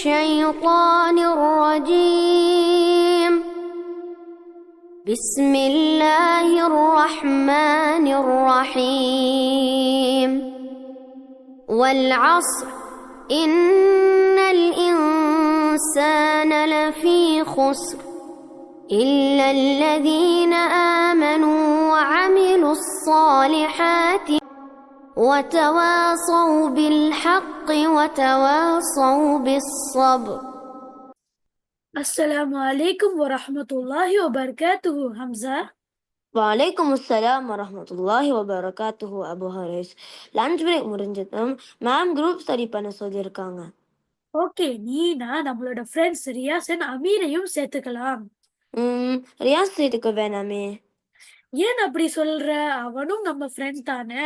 الشيطان الرجيم بسم الله الرحمن الرحيم والعصر إن الإنسان لفي خسر إلا الذين آمنوا وعملوا الصالحات وتواصوا بالحق وتواصوا بالصبر. அஸ்ஸலாமு அலைக்கும் வரஹ்மத்துல்லாஹி வபரகாத்துஹு. ஹம்சா, வலைக்கும் அஸ்ஸலாம் வரஹ்மத்துல்லாஹி வபரகாத்துஹு. அபு ஹரீஸ், லஞ்ச் பிரேக் முடிஞ்சதும் மேம் குரூப் ஸ்டடி பண்ண சொல்லியிருக்காங்க. ஓகே, நம்மளோட ஃப்ரெண்ட்ஸ் ரியாஸ் அண்ட் அமீரையும் சேர்த்துக்கலாம். ரியாஸ் சேர்த்துக்க வேணாமே? ஏன் அப்படி சொல்ற? அவனும் நம்ம ஃப்ரெண்ட் தானே.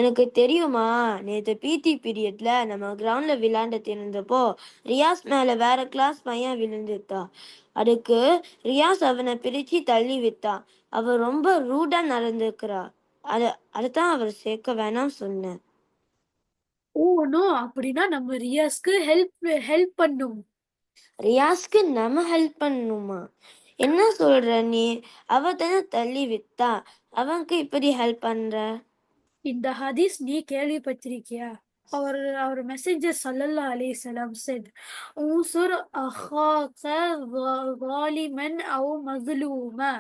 எனக்கு தெரியுமா, நேற்று பிடி பீரியட்ல நம்ம கிரவுண்ட்ல விளையாண்டுட்டு இருந்தப்போ ரியாஸ் மேல வேற கிளாஸ் பையன் விழுந்துட்டா. அதுக்கு ரியாஸ் அவனை பிரிச்சு தள்ளி விட்டான். அவ ரொம்ப ரூடா நடந்துக்கிறா. அதுதான் அவர் சேர்க்க வேணாம் சொன்னேன். ஓ நோ, அப்படின்னா நம்ம ரியாஸ்க்கு ஹெல்ப் பண்ணும். ரியாஸ்க்கு நம்ம ஹெல்ப் பண்ணணுமா? என்ன சொல்ற நீ? அவ தானே தள்ளி விட்டா, அவனுக்கு இப்படி ஹெல்ப் பண்ற? இந்த ஹதீஸ் நீ கேள்விப்பட்டிருக்கியா? our messenger sallallahu alaihi wasallam said, "Unsur akhaka zaliman aw mazluma."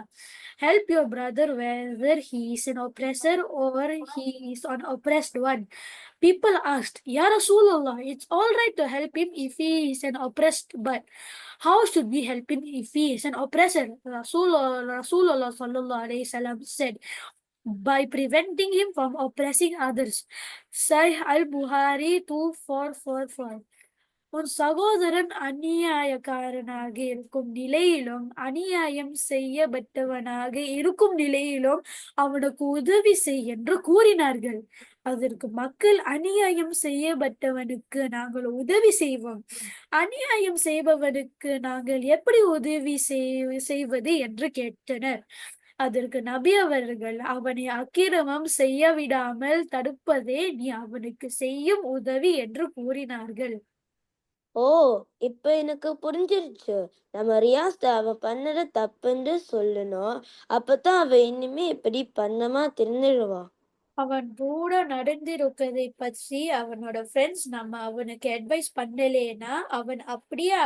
Help your brother whether he is an oppressor or he is an oppressed one. People asked, Ya Rasulullah, it's all right to help him if he is an oppressed, but how should we help him if he is an oppressor? Rasulullah sallallahu alaihi wasallam said, by preventing him from oppressing others. Sahih al-Bukhari 2444. உன் சகோதரன் அநியாயக்காரனாக இருக்கும் நிலையிலும் அநியாயம் செய்யப்பட்டவனாக இருக்கும் நிலையிலும் அவனுக்கு உதவி செய் என்று கூறினார்கள். அதற்கு மக்கள், அநியாயம் செய்யப்பட்டவனுக்கு நாங்கள் உதவி செய்வோம், அநியாயம் செய்பவனுக்கு நாங்கள் எப்படி உதவி செய்வது என்று கேட்டனர். அதற்கு நபி அவர்கள், அவனை அக்கிரமம் செய்ய விடாமல் தடுப்பதே நீ அவனுக்கு செய்யும் உதவி என்று கூறினார்கள். ஓ, இப்ப எனக்கு புரிஞ்சிருச்சு. நம்ம ரியாஸ் அவ பண்ணது தப்புன்னு சொல்லணும். அப்பதான் அவ இனிமே இப்படி பண்ணமா திருந்துடுவா. அவன் கூட நடந்திருக்கதை பற்றி அவனோட ஃப்ரெண்ட்ஸ் நம்ம அவனுக்கு அட்வைஸ் பண்ணலேனா அவன் அப்படியே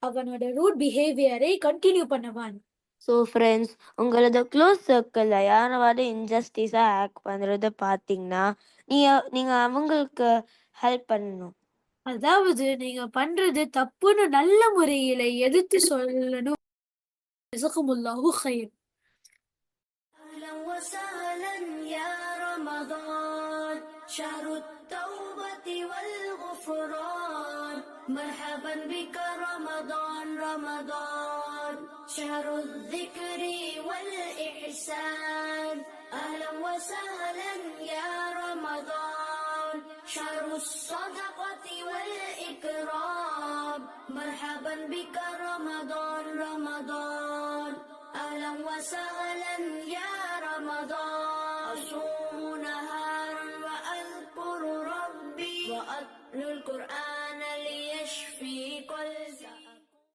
அவனோட ரூட் பிஹேவியரை கண்டினியூ பண்ணுவான். ஸோ ஃப்ரெண்ட்ஸ், உங்களோட க்ளோஸ் சர்க்கிளில் யாராவது இன்ஜஸ்டிஸாக ஆக்ட் பண்ணுறத பார்த்தீங்கன்னா நீங்கள் அவங்களுக்கு ஹெல்ப் பண்ணணும். அதாவது நீங்க பண்றது தப்புன்னு நல்ல முறையில எதிர்த்து சொல்லணும். ஜஸாக்குமுல்லாஹு கைர். أهلا وسهلا يا رمضان شهر التوبة والغفران مرحبا بك رمضان رمضان شهر الذكر والإحسان أهلا وسهلا يا رمضان شهر الصدقة والإكرام مرحبا بك رمضان